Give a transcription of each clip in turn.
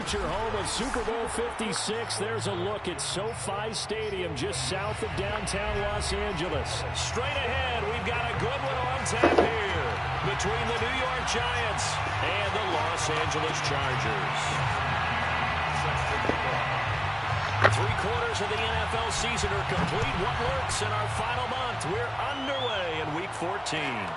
future home of Super Bowl 56. There's a look at SoFi Stadium just south of downtown Los Angeles. Straight ahead, we've got a good one on tap here between the New York Giants and the Los Angeles Chargers. 3/4 of the NFL season are complete. What lurks in our final month? We're underway in Week 14.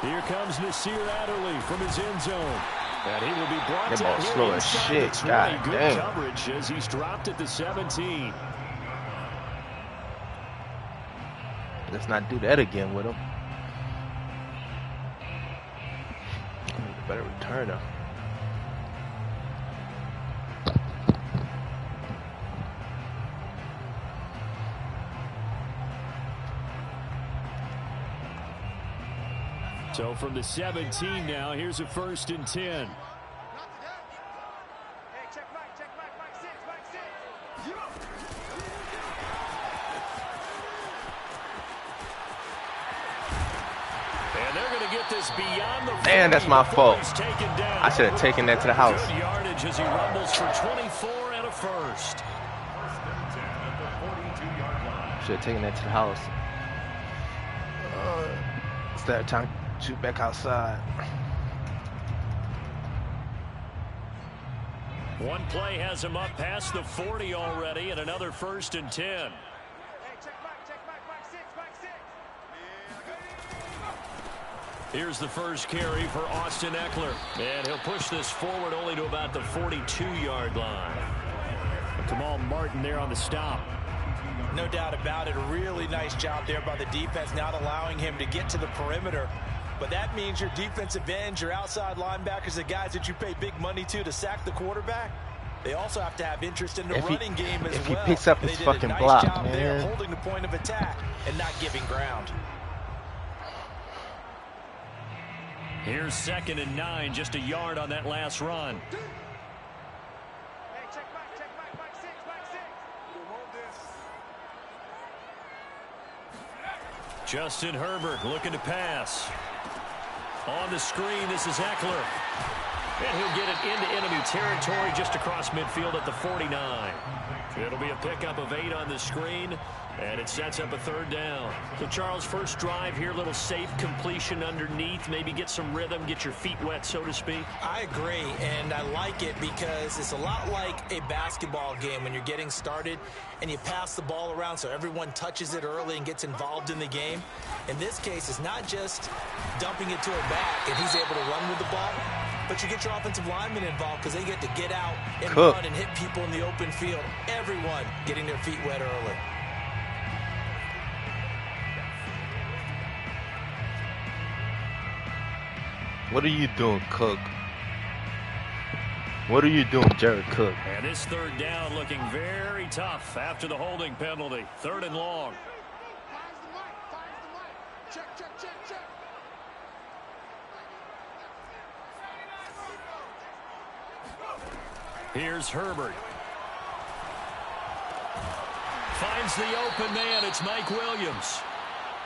Here comes Nasir Adderley from his end zone. And he will be brought down here slow as shit. God good damn. coverage as he's dropped at the 17. Let's not do that again with him. Better returner. So from the 17 now, here's a 1st and 10. And they're going to get this beyond the 40. Man, that's my fault. I I should have taken that to the house. Good yardage as he rumbles for 24 and a 1st. Should have taken that to the house. It's that time to shoot back outside. One play has him up past the 40 already, and another 1st and 10. Here's the first carry for Austin Eckler. And he'll push this forward only to about the 42-yard line. Kamal Martin there on the stop. No doubt about it. A really nice job there by the defense, not allowing him to get to the perimeter. But that means your defensive ends, your outside linebackers, the guys that you pay big money to sack the quarterback, they also have to have interest in the running game as well. If he picks up his fucking block, man. There, holding the point of attack and not giving ground. Here's 2nd and 9, just a yard on that last run. Justin Herbert looking to pass. On the screen, this is Eckler. And he'll get it into enemy territory just across midfield at the 49. It'll be a pickup of 8 on the screen, and it sets up a 3rd down. So, Charles, first drive here, little safe completion underneath. Maybe get some rhythm, get your feet wet, so to speak. I agree, and I like it because it's a lot like a basketball game when you're getting started and you pass the ball around so everyone touches it early and gets involved in the game. In this case, it's not just dumping it to a back and he's able to run with the ball, but you get your offensive linemen involved because they get to get out and run and hit people in the open field. Everyone getting their feet wet early. What are you doing, Cook? What are you doing, Jared Cook? And this 3rd down looking very tough after the holding penalty. 3rd and long. Here's Herbert. Finds the open man. It's Mike Williams.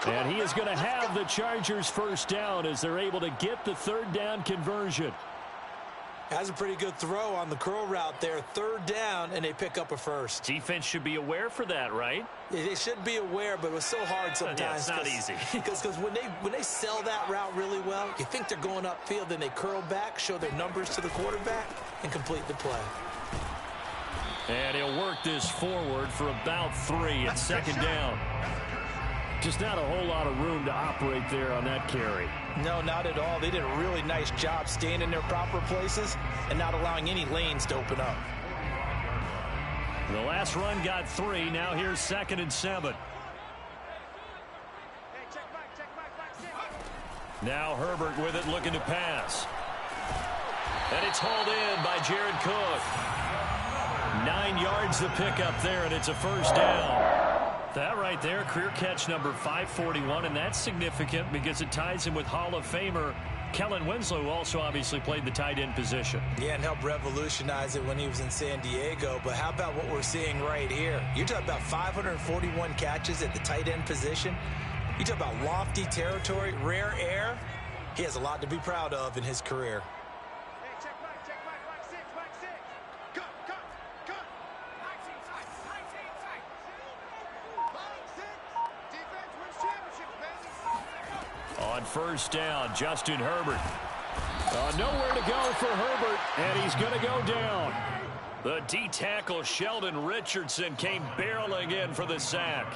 And he is going to have the Chargers' 1st down as they're able to get the 3rd down conversion. Has a pretty good throw on the curl route there. 3rd down, and they pick up a 1st. Defense should be aware for that, right? They should be aware, but it was so hard sometimes. Yeah, it's not easy. Because when they sell that route really well, you think they're going upfield, then they curl back, show their numbers to the quarterback, and complete the play. And he'll work this forward for about 3 at 2nd down. Just not a whole lot of room to operate there on that carry. No, not at all. They did a really nice job staying in their proper places and not allowing any lanes to open up. The last run got 3. Now here's 2nd and 7. Now Herbert with it, looking to pass. And it's hauled in by Jared Cook. 9 yards the pickup there, and it's a 1st down. That right there, career catch number 541, and that's significant because it ties him with Hall of Famer Kellen Winslow, who also obviously played the tight end position. Yeah, and helped revolutionize it when he was in San Diego. But how about what we're seeing right here? You're talking about 541 catches at the tight end position. You talk about lofty territory, rare air. He has a lot to be proud of in his career. On first down, Justin Herbert. Nowhere to go for Herbert, and he's going to go down. The D-tackle Sheldon Richardson came barreling in for the sack.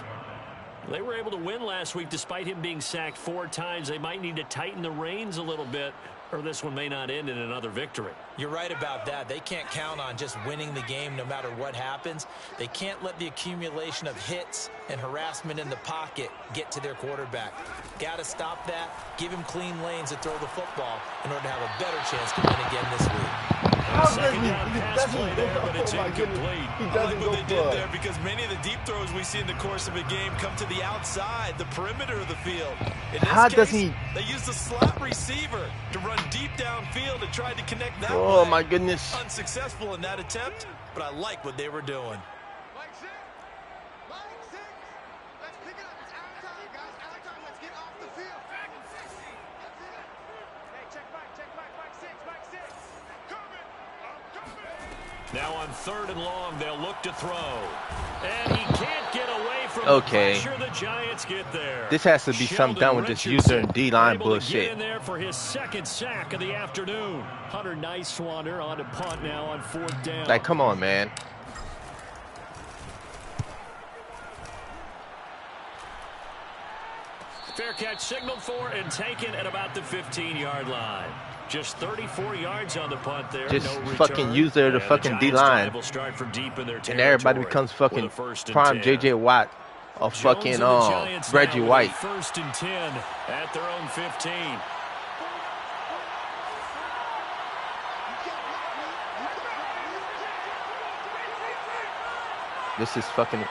They were able to win last week despite him being sacked 4 times. They might need to tighten the reins a little bit, or this one may not end in another victory. You're right about that. They can't count on just winning the game no matter what happens. They can't let the accumulation of hits and harassment in the pocket get to their quarterback. Got to stop that, give him clean lanes to throw the football in order to have a better chance to win again this week. Second down pass play there, but it's incomplete. I like what they did there because many of the deep throws we see in the course of a game come to the outside, the perimeter of the field. In this case, they used the slot receiver to run deep downfield and tried to connect that way. Oh, my goodness. Unsuccessful in that attempt, but I like what they were doing. Now on 3rd and long, they'll look to throw. And he can't get away from the pressure. The Giants get there. This has to be something done with this user and D-line bullshit. Get in there for his 2nd sack of the afternoon. Hunter Nicewander on a punt now on 4th down. Like, come on, man. Fair catch signaled for and taken at about the 15-yard line. Just 34 yards on the punt there. Just no fucking use the fucking D-line. And everybody becomes fucking prime J.J. Watt or fucking Reggie White. 1st and 10 at their own 15. This is fucking...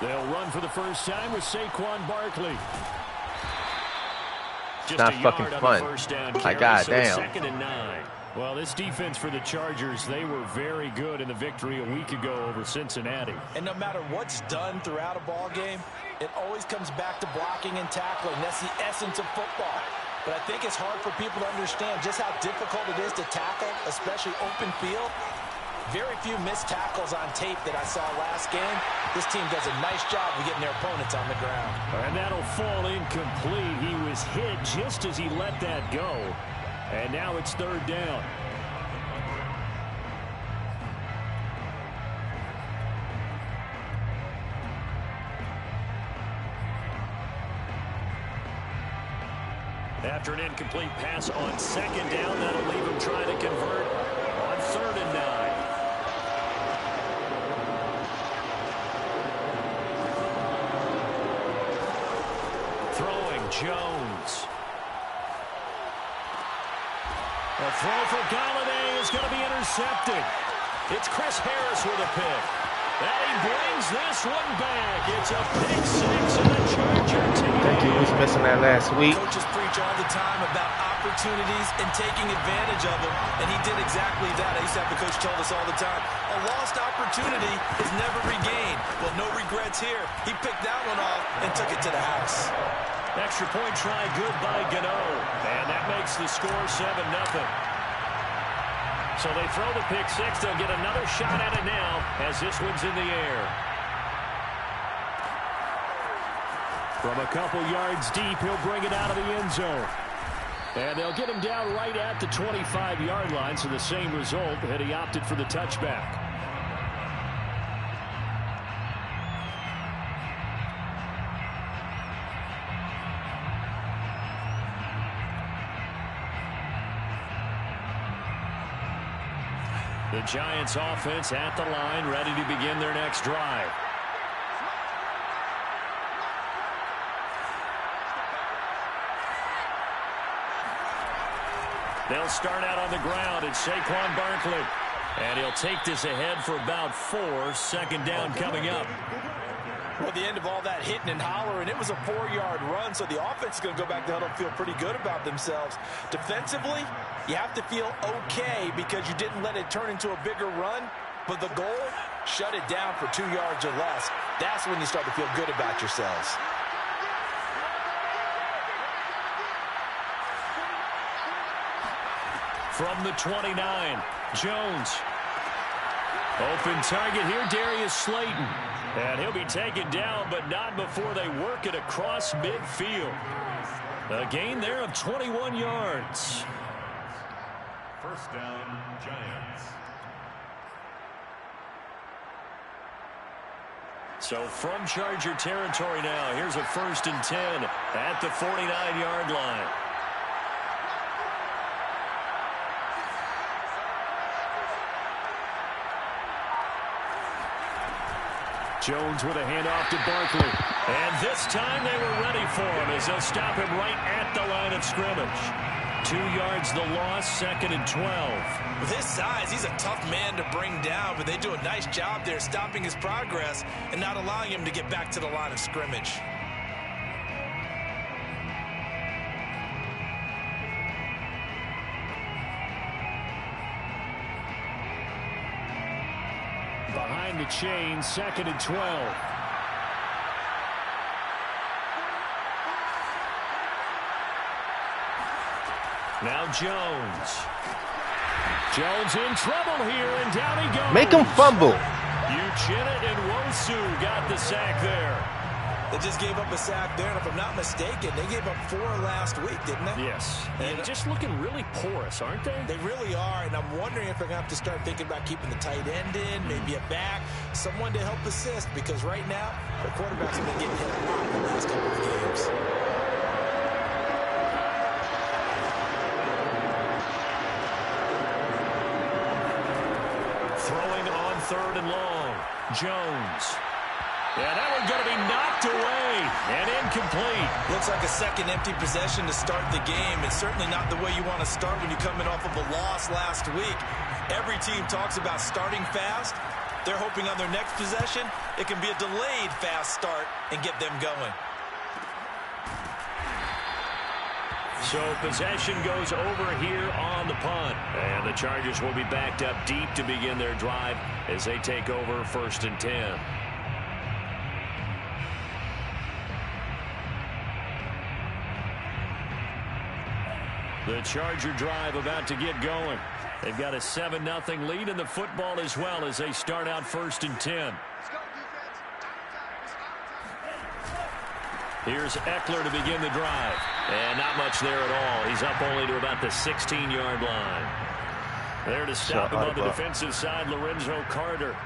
They'll run for the first time with Saquon Barkley. It's not fucking fun. My goddamn. 2nd and 9. Well, this defense for the Chargers, they were very good in the victory a week ago over Cincinnati. And no matter what's done throughout a ball game, it always comes back to blocking and tackling. That's the essence of football. But I think it's hard for people to understand just how difficult it is to tackle, especially open field. Very few missed tackles on tape that I saw last game. This team does a nice job of getting their opponents on the ground. And that'll fall incomplete. He was hit just as he let that go. And now it's 3rd down. After an incomplete pass on 2nd down, that'll leave him trying to convert on 3rd and 9. Jones. A throw for Galladay is going to be intercepted. It's Chris Harris with a pick. And he brings this one back. It's a pick 6 and a Charger team. Thank you. He was missing that last week. Coaches preach all the time about opportunities and taking advantage of them, and he did exactly that. I used to have the coach tell us all the time, a lost opportunity is never regained. Well, no regrets here. He picked that one off and took it to the house. Extra point try good by Gano. And that makes the score 7-0. So they throw the pick 6. They'll get another shot at it now as this one's in the air. From a couple yards deep, he'll bring it out of the end zone. And they'll get him down right at the 25-yard line, so the same result, and he opted for the touchback. The Giants offense at the line, ready to begin their next drive. They'll start out on the ground. It's Saquon Barkley. And he'll take this ahead for about 4. 2nd down coming up. Well, the end of all that hitting and hollering, it was a 4-yard run, so the offense is going to go back to huddle and feel pretty good about themselves. Defensively, you have to feel okay because you didn't let it turn into a bigger run, but the goal, shut it down for 2 yards or less. That's when you start to feel good about yourselves. From the 29, Jones. Open target here, Darius Slayton. And he'll be taken down, but not before they work it across midfield. A gain there of 21 yards. First down, Giants. So from Charger territory now, here's a 1st and 10 at the 49-yard line. Jones with a handoff to Barkley. And this time they were ready for him as they'll stop him right at the line of scrimmage. 2 yards the loss, 2nd and 12. With his size, he's a tough man to bring down, but they do a nice job there stopping his progress and not allowing him to get back to the line of scrimmage. Behind the chain, 2nd and 12. Now Jones. Jones in trouble here, and down he goes. Make him fumble. Uchenna and Wosu got the sack there. They just gave up a sack there, and if I'm not mistaken, they gave up 4 last week, didn't they? Yes. And just looking really porous, aren't they? They really are, and I'm wondering if they're going to have to start thinking about keeping the tight end in, maybe a back, someone to help assist, because right now, the quarterback's been getting hit a lot in the last couple of games. Throwing on 3rd and long. Jones. Yeah, that one's going to be knocked away and incomplete. Looks like a second empty possession to start the game. It's certainly not the way you want to start when you're coming off of a loss last week. Every team talks about starting fast. They're hoping on their next possession, it can be a delayed fast start and get them going. So possession goes over here on the punt. And the Chargers will be backed up deep to begin their drive as they take over 1st and 10. The Charger drive about to get going. They've got a 7-0 lead in the football as well as they start out 1st and 10. Here's Eckler to begin the drive. And not much there at all. He's up only to about the 16-yard line. There to stop him on the defensive side, Lorenzo Carter.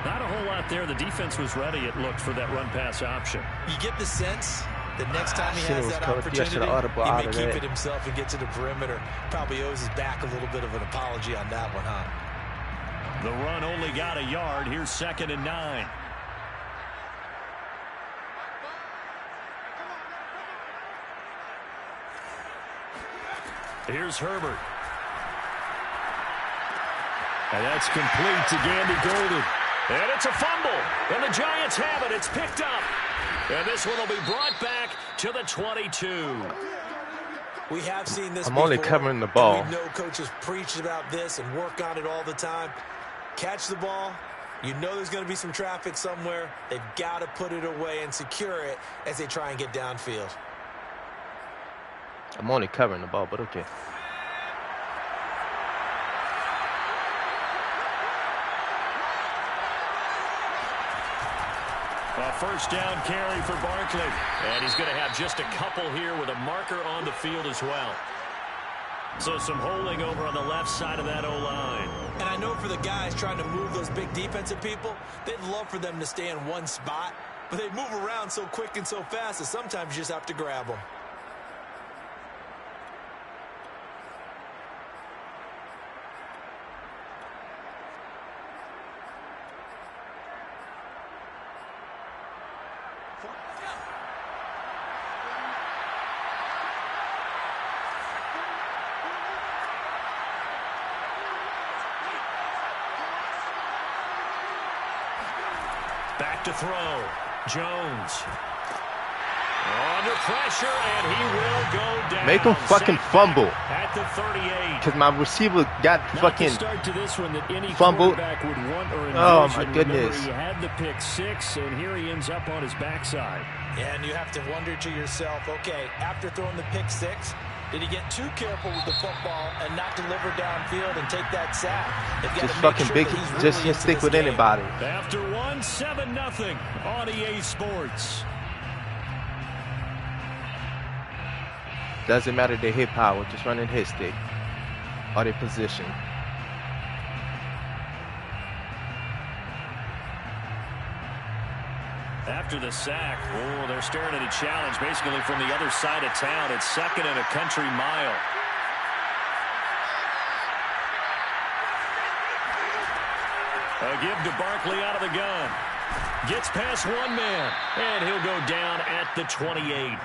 Not a whole lot there. The defense was ready, it looked, for that run-pass option. You get the sense that next time he has that opportunity, he may keep it himself and get to the perimeter. Probably owes his back a little bit of an apology on that one, huh? The run only got a yard. Here's 2nd and 9. Here's Herbert. And that's complete to Gandy Golden. And it's a fumble. And the Giants have it. It's picked up. And this one will be brought back to the 22. We have seen this I'm only covering the ball. We know coaches preach about this and work on it all the time. Catch the ball. You know there's going to be some traffic somewhere. They've got to put it away and secure it as they try and get downfield. I'm only covering the ball, but okay. A 1st down carry for Barkley. And he's going to have just a couple here with a marker on the field as well. So some holding over on the left side of that O-line. And I know for the guys trying to move those big defensive people, they'd love for them to stay in one spot. But they move around so quick and so fast that sometimes you just have to grab them. Back to throw. Jones. Under pressure, and he will go down. Make him fucking fumble. At the 38. Because my receiver got fucking start to this one that any fumbled. Would want or oh, my goodness. Remember, he had the pick 6, and here he ends up on his backside. And you have to wonder to yourself, okay, after throwing the pick 6, Did he get too careful with the football and not deliver downfield and take that sack? Just fucking big. Just can't stick with anybody. After 1, 7-0 on EA Sports. Doesn't matter their hit power, just running hit stick or their position. After the sack, they're staring at a challenge basically from the other side of town. It's 2nd and a country mile. A give to Barkley out of the gun. Gets past one man, and he'll go down at the 28.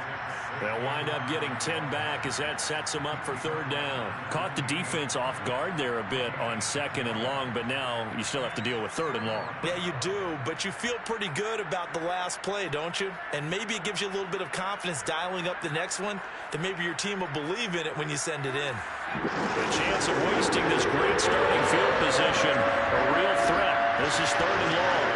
They'll wind up getting 10 back as that sets him up for 3rd down. Caught the defense off guard there a bit on 2nd and long, but now you still have to deal with 3rd and long. Yeah, you do, but you feel pretty good about the last play, don't you? And maybe it gives you a little bit of confidence dialing up the next one, that maybe your team will believe in it when you send it in. The chance of wasting this great starting field position, a real threat. This is 3rd and long.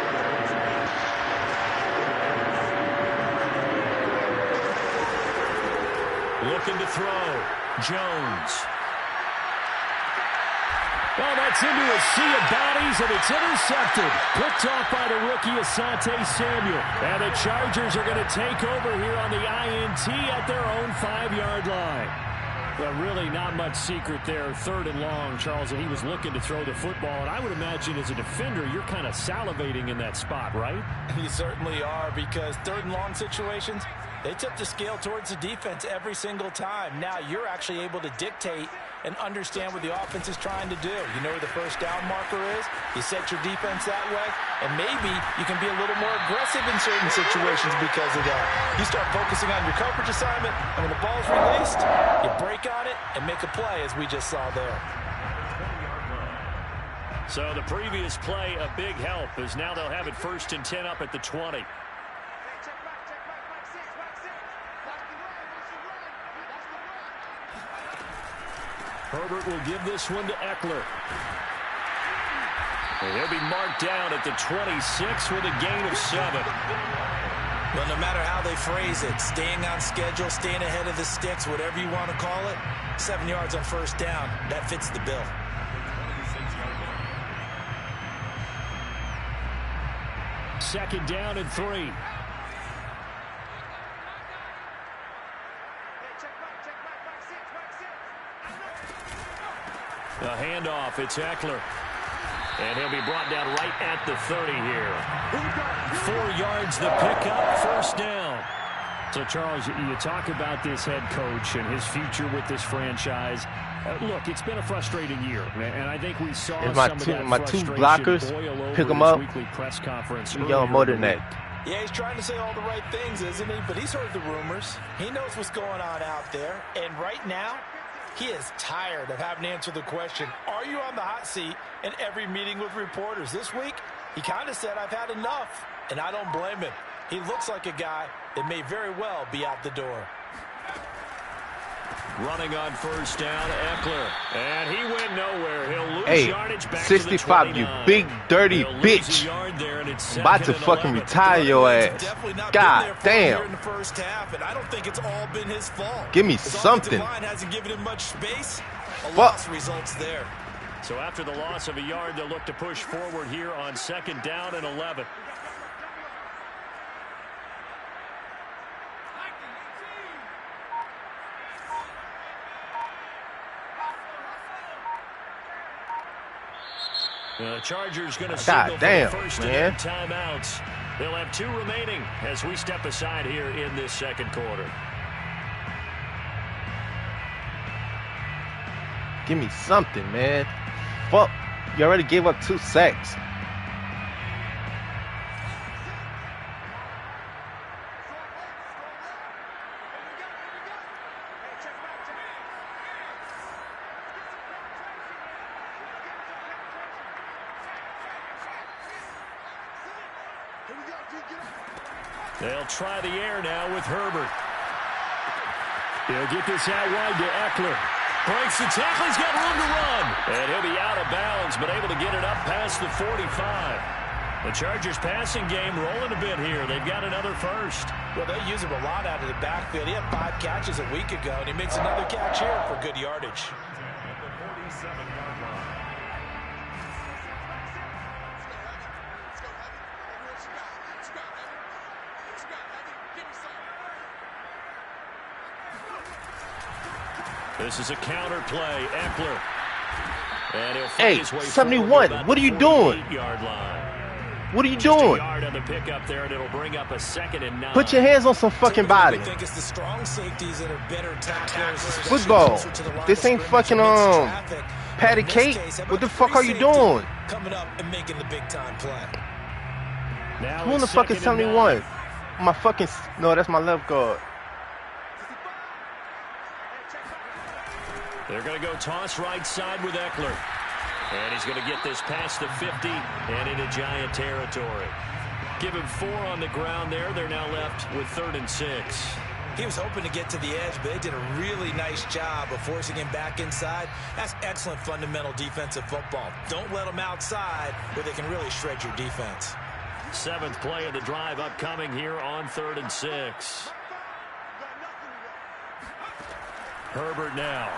Looking to throw. Jones. Oh, that's into a sea of bodies, and it's intercepted. Picked off by the rookie, Asante Samuel. And the Chargers are going to take over here on the INT at their own 5-yard line. But really not much secret there. 3rd and long, Charles, and he was looking to throw the football. And I would imagine as a defender, you're kind of salivating in that spot, right? You certainly are, because 3rd and long situations, they tip the scale towards the defense every single time. Now you're actually able to dictate and understand what the offense is trying to do. You know where the 1st down marker is. You set your defense that way, and maybe you can be a little more aggressive in certain situations because of that. You start focusing on your coverage assignment, and when the ball's released, you break on it and make a play, as we just saw there. So the previous play, a big help, as now they'll have it 1st and 10 up at the 20. Herbert will give this one to Eckler. And he'll be marked down at the 26 with a gain of 7. Well, no matter how they phrase it, staying on schedule, staying ahead of the sticks, whatever you want to call it, 7 yards on 1st down, that fits the bill. Second down and 3. A handoff, it's Eckler. And he'll be brought down right at the 30 here. 4 yards the pickup, 1st down. So, Charles, you talk about this head coach and his future with this franchise. Look, it's been a frustrating year, and I think we saw some of that my two blockers, pick them up, weekly press conference. Yell more than that. Yeah, he's trying to say all the right things, isn't he? But he's heard the rumors. He knows what's going on out there. And right now, he is tired of having to answer the question, are you on the hot seat in every meeting with reporters? This week, he kind of said, I've had enough. And I don't blame him. He looks like a guy that may very well be out the door. Running on 1st down, Eckler. And he went nowhere. He'll lose yardage back 65, to the 29. you big, dirty bitch. I'm about to fucking retire your ass. God damn. In the first half, and I don't think it's all been his fault. Give me his something. Line hasn't given him much space. A loss results there. So after the loss of a yard, they'll look to push forward here on 2nd down and 11. The Chargers going to signal for the 1st and 10 timeouts. They'll have 2 remaining as we step aside here in this 2nd quarter. Give me something, man. Fuck. You already gave up 2 sacks. They'll try the air now with Herbert. He'll get this out wide to Eckler. Breaks the tackle. He's got room to run. And he'll be out of bounds, but able to get it up past the 45. The Chargers passing game rolling a bit here. They've got another first. Well, they use him a lot out of the backfield. He had 5 catches a week ago, and he makes another catch here for good yardage. This is a counter play. Eckler. And he'll hey, his way 71. What are you doing? Line. What are you Just doing? A yard on the pickup there, and it'll bring up a 2nd and 9. Put your hands on some fucking body. I think it's the strong safeties that are better tacklers. Football. This ain't fucking patty cake. What the fuck are you doing? Coming up and making the big time play. Now Who in the fuck is 71? My fucking no, that's my left guard. They're going to go toss right side with Eckler. And he's going to get this past the 50 and into Giant territory. Give him 4 on the ground there. They're now left with 3rd and 6. He was hoping to get to the edge, but they did a really nice job of forcing him back inside. That's excellent fundamental defensive football. Don't let them outside where they can really shred your defense. 7th play of the drive upcoming here on 3rd and 6. Herbert now.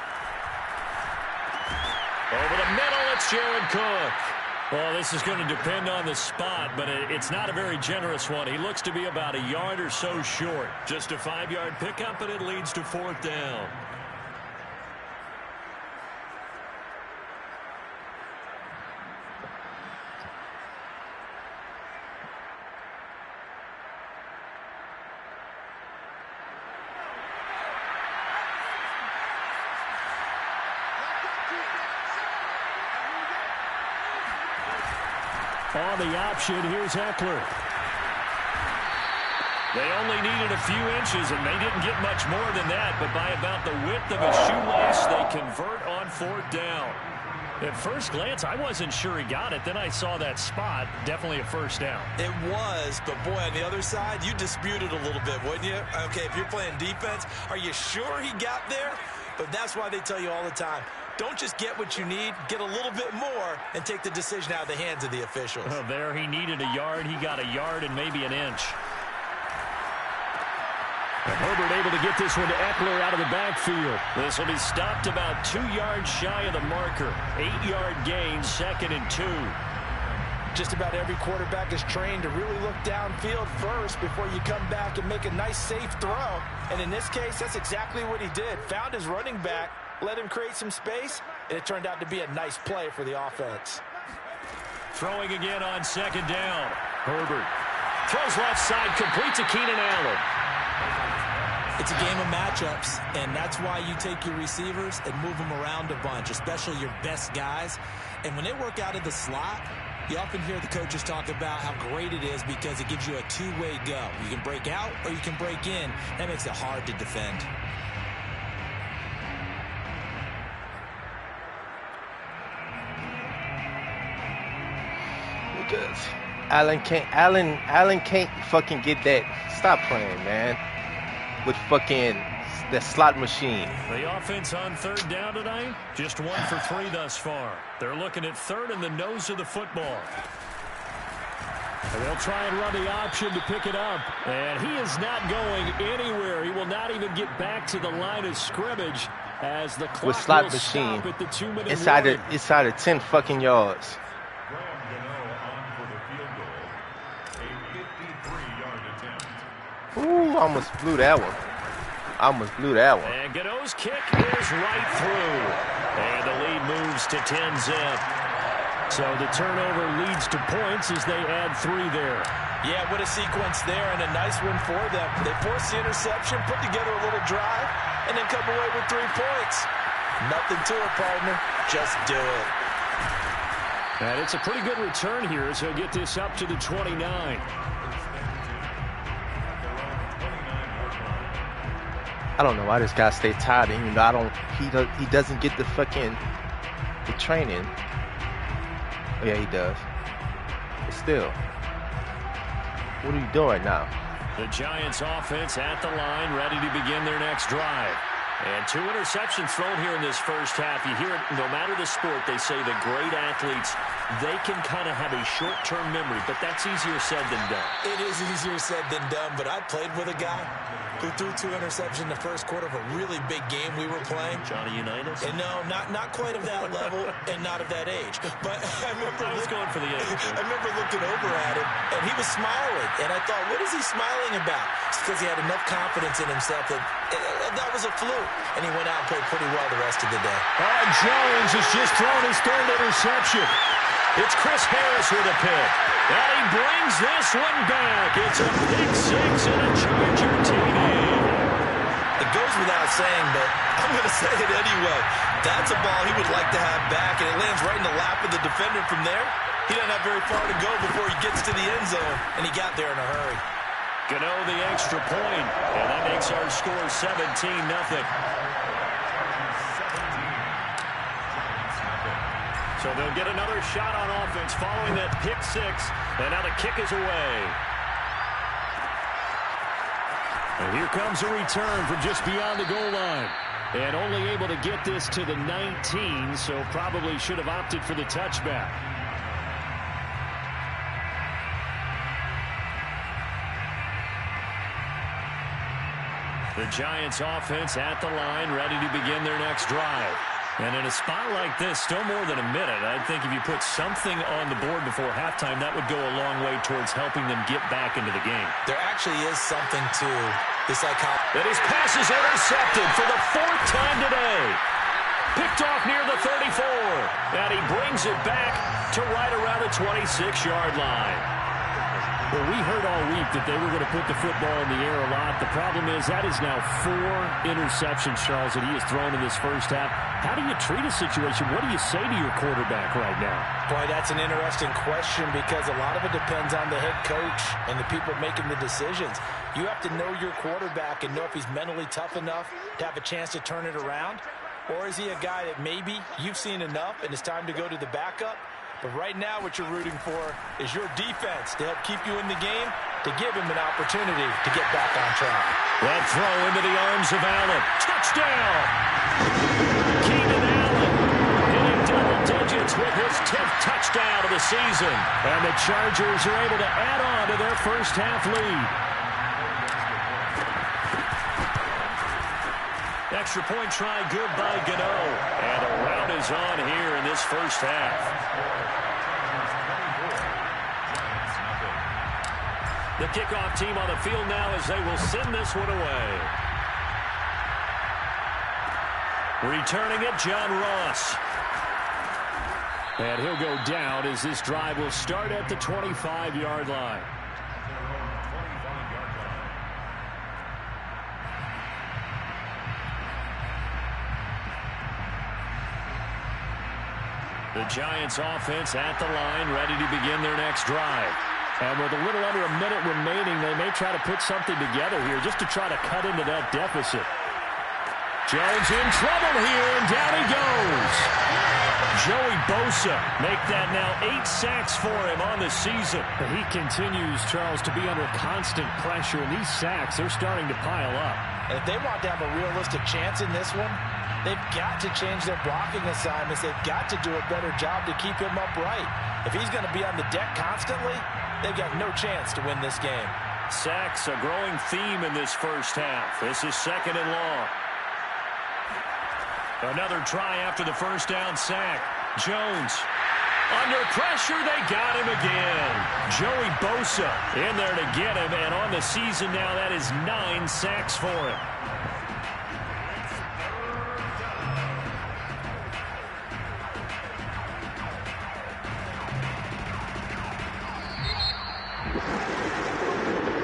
Over the middle, it's Jared Cook. Well, this is going to depend on the spot, but it's not a very generous one. He looks to be about a yard or so short. Just a 5-yard pickup, and it leads to 4th down. On the option, here's Eckler. They only needed a few inches, and they didn't get much more than that, but by about the width of a shoelace, they convert on 4th down. At first glance, I wasn't sure he got it. Then I saw that spot. Definitely a 1st down. It was, but boy, on the other side, you disputed a little bit, wouldn't you? Okay, if you're playing defense, are you sure he got there? But that's why they tell you all the time, don't just get what you need, get a little bit more, and take the decision out of the hands of the officials. Well, there he needed a yard. He got a yard and maybe an inch. And Herbert able to get this one to Eckler out of the backfield. This will be stopped about 2 yards shy of the marker. 8-yard gain, 2nd and 2. Just about every quarterback is trained to really look downfield first before you come back and make a nice, safe throw. And in this case, that's exactly what he did. Found his running back, let him create some space, and it turned out to be a nice play for the offense. Throwing again on 2nd down. Herbert throws left side, complete to Keenan Allen. It's a game of matchups, and that's why you take your receivers and move them around a bunch, especially your best guys. And when they work out of the slot, you often hear the coaches talk about how great it is because it gives you a two-way go. You can break out or you can break in. That makes it hard to defend. Because Allen can't fucking get that. Stop playing, man. With fucking that slot machine. The offense on 3rd down tonight, just 1 for 3 thus far. They're looking at 3rd in the nose of the football. And they'll try and run the option to pick it up. And he is not going anywhere. He will not even get back to the line of scrimmage as the clock with slot will machine stop at the 2-minute inside of 10 fucking yards. Ooh, I almost blew that one. And Gano's kick is right through. And the lead moves to 10-zip. So the turnover leads to points as they add 3 there. Yeah, what a sequence there, and a nice one for them. They force the interception, put together a little drive, and then come away with 3 points. Nothing to it, partner. Just do it. And it's a pretty good return here as he'll get this up to the 29. I don't know why this guy stays tired, even though he doesn't get the training. Oh yeah, he does. But still, what are you doing now? The Giants offense at the line, ready to begin their next drive. And 2 interceptions thrown here in this first half. You hear it no matter the sport, they say the great athletes they can kind of have a short-term memory, but that's easier said than done. It is easier said than done, but I played with a guy who threw 2 interceptions in the first quarter of a really big game we were playing. Johnny Unitas? And no, not quite of that level and not of that age. But I was going for the age. I remember looking over at him, and he was smiling. And I thought, what is he smiling about? It's because he had enough confidence in himself that was a fluke. And he went out and played pretty well the rest of the day. Jones has just thrown his 3rd interception. It's Chris Harris with a pick. And he brings this one back. It's a pick 6 and a Charger TD. It goes without saying, but I'm going to say it anyway. That's a ball he would like to have back, and it lands right in the lap of the defender from there. He doesn't have very far to go before he gets to the end zone, and he got there in a hurry. Gano the extra point, and that makes our score 17-0. So they'll get another shot on offense following that pick 6, and now the kick is away. And here comes a return from just beyond the goal line. And only able to get this to the 19, so probably should have opted for the touchback. The Giants offense at the line, ready to begin their next drive. And in a spot like this, still more than a minute, I think if you put something on the board before halftime, that would go a long way towards helping them get back into the game. There actually is something to this psychology. That his pass is intercepted for the 4th time today. Picked off near the 34. And he brings it back to right around the 26-yard line. Well, we heard all week that they were going to put the football in the air a lot. The problem is that is now 4 interceptions, Charles, that he has thrown in this first half. How do you treat a situation? What do you say to your quarterback right now? Boy, that's an interesting question because a lot of it depends on the head coach and the people making the decisions. You have to know your quarterback and know if he's mentally tough enough to have a chance to turn it around. Or is he a guy that maybe you've seen enough and it's time to go to the backup? But right now what you're rooting for is your defense to help keep you in the game, to give him an opportunity to get back on track. That throw into the arms of Allen. Touchdown! Keenan Allen hitting double digits with his 10th touchdown of the season. And the Chargers are able to add on to their first half lead. Extra point try good by Gano. And a rout is on here in this first half. The kickoff team on the field now as they will send this one away. Returning it, John Ross. And he'll go down as this drive will start at the 25-yard line. The Giants offense at the line, ready to begin their next drive. And with a little under a minute remaining, they may try to put something together here just to try to cut into that deficit. Jones in trouble here, and down he goes. Joey Bosa make that now 8 sacks for him on the season. He continues, Charles, to be under constant pressure, and these sacks, they're starting to pile up. And if they want to have a realistic chance in this one, they've got to change their blocking assignments. They've got to do a better job to keep him upright. If he's going to be on the deck constantly, they've got no chance to win this game. Sacks, a growing theme in this first half. This is 2nd and long. Another try after the first down sack. Jones. Under pressure, they got him again. Joey Bosa in there to get him, and on the season now, that is 9 sacks for him.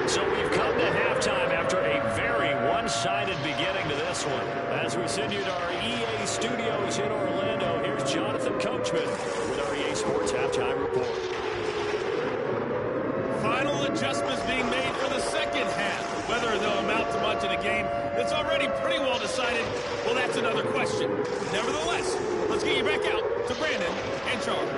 So we've come to halftime after a very one-sided beginning to this one. As we send you to our EA studios in Orlando, here's Jonathan Coachman with our EA Sports Halftime Report. Final adjustments being made for the second half. Whether they'll amount to much in a game that's already pretty well decided, well, that's another question. Nevertheless, let's get you back out to Brandon and Charles.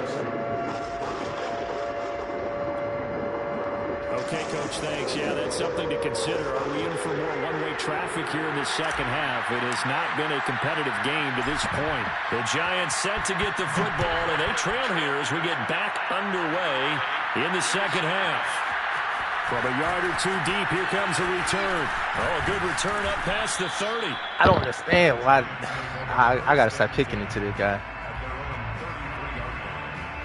Okay, Coach, thanks. Yeah, that's something to consider. Are we in for more one-way traffic here in the second half? It has not been a competitive game to this point. The Giants set to get the football, and they trail here as we get back underway in the second half. From a yard or two deep, here comes a return. Oh, a good return up past the 30. I don't understand why. I got to start picking into this guy.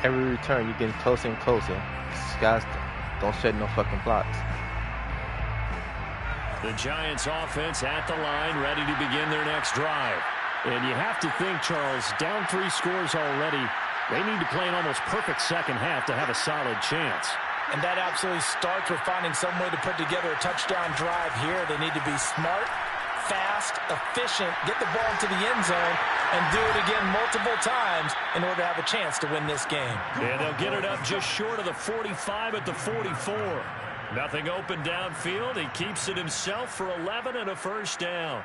Every return, you're getting closer and closer. These guys don't shed no fucking blocks. The Giants offense at the line, ready to begin their next drive. And you have to think, Charles, down 3 scores already. They need to play an almost perfect second half to have a solid chance. And that absolutely starts with finding some way to put together a touchdown drive here. They need to be smart, fast, efficient, get the ball into the end zone, and do it again multiple times in order to have a chance to win this game. And they'll get it up just short of the 45 at the 44. Nothing open downfield. He keeps it himself for 11 and a first down.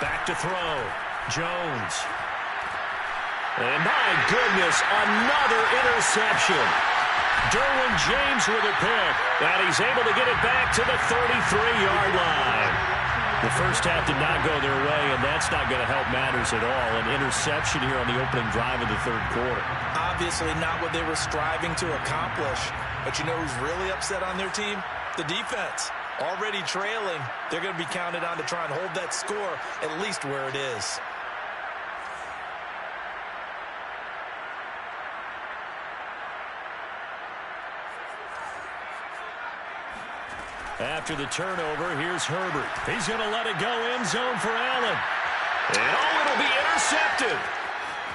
Back to throw. Jones. And my goodness, another interception. Derwin James with a pick. And he's able to get it back to the 33-yard line. The first half did not go their way, and that's not going to help matters at all. An interception here on the opening drive of the third quarter. Obviously not what they were striving to accomplish. But you know who's really upset on their team? The defense. Already trailing, they're going to be counted on to try and hold that score at least where it is. After the turnover, here's Herbert. He's going to let it go end zone for Allen. And oh, it'll be intercepted.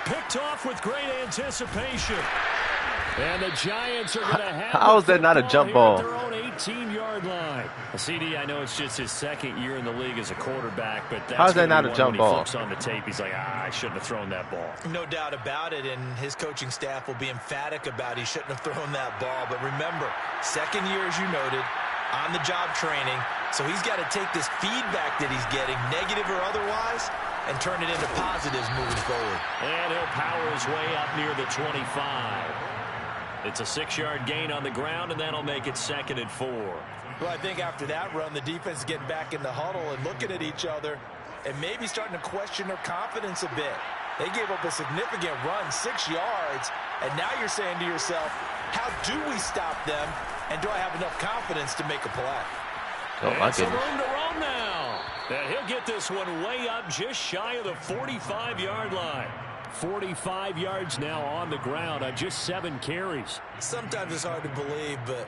Picked off with great anticipation. And the Giants are going to have How is that not a jump ball? Their own 18-yard line. Well, CD, I know it's just his second year in the league as a quarterback, but that's how is that not a one jump when he ball? flips on the tape, he's like, I shouldn't have thrown that ball. No doubt about it, and his coaching staff will be emphatic about he shouldn't have thrown that ball. But remember, second year, as you noted, on-the-job training, so he's got to take this feedback that he's getting, negative or otherwise, and turn it into positives moving forward. And he'll power his way up near the 25. It's a 6-yard gain on the ground, and that'll make it 2nd and 4. Well, I think after that run, the defense is getting back in the huddle and looking at each other and maybe starting to question their confidence a bit. They gave up a significant run, 6 yards, and now you're saying to yourself, how do we stop them, and do I have enough confidence to make a play? Oh, my Some goodness. room to run now. And he'll get this one way up just shy of the 45-yard line. 45 yards now on the ground on just 7 carries. Sometimes it's hard to believe, but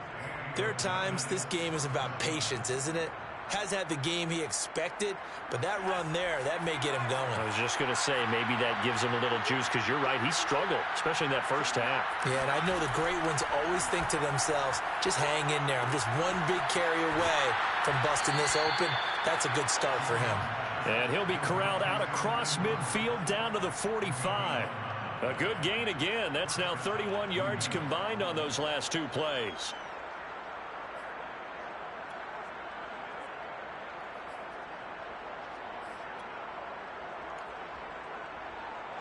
there are times this game is about patience, isn't it? Has had the game he expected, but that run there, that may get him going. I was just going to say, maybe that gives him a little juice, because you're right, he struggled, especially in that first half. Yeah, and I know the great ones always think to themselves, just hang in there. I'm just one big carry away from busting this open. That's a good start for him. And he'll be corralled out across midfield down to the 45. A good gain again. That's now 31 yards combined on those last 2 plays.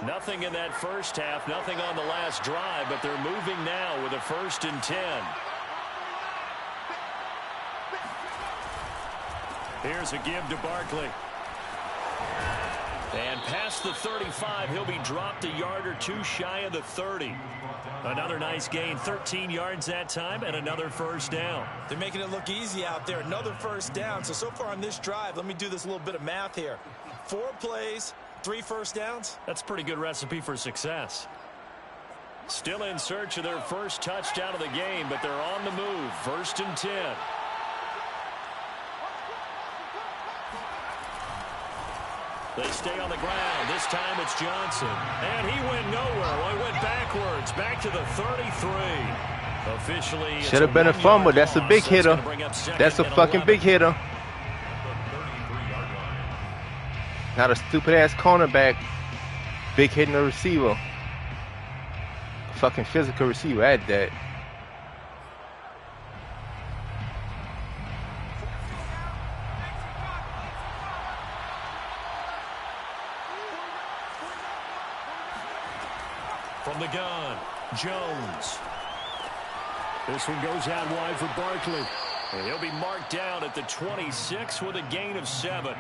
Nothing in that first half, nothing on the last drive, but they're moving now with a 1st and 10. Here's a give to Barkley. And past the 35, he'll be dropped a yard or 2 shy of the 30. Another nice gain, 13 yards that time, and another first down. They're making it look easy out there. Another first down. So far on this drive, let me do this little bit of math here. 4 plays, 3 first downs. That's a pretty good recipe for success. Still in search of their first touchdown of the game, but they're on the move. 1st and 10. They stay on the ground. This time it's Johnson. And he went nowhere. Well, he went backwards. Back to the 33. Officially, Should have been a fumble. That's a big hitter. That's a fucking big hitter. Not a stupid-ass cornerback. Big hitting a receiver. Fucking physical receiver at that. From the gun, Jones. This one goes out wide for Barkley. And he'll be marked down at the 26 with a gain of 7.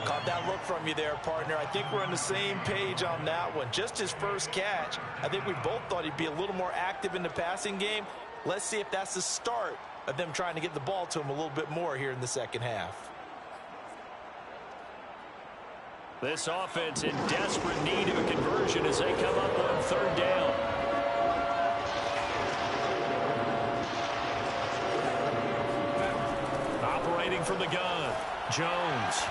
Caught that look from you there, partner. I think we're on the same page on that one. Just his first catch. I think we both thought he'd be a little more active in the passing game. Let's see if that's the start of them trying to get the ball to him a little bit more here in the second half. This offense in desperate need of a conversion as they come up on 3rd down. Operating from the gun, Jones.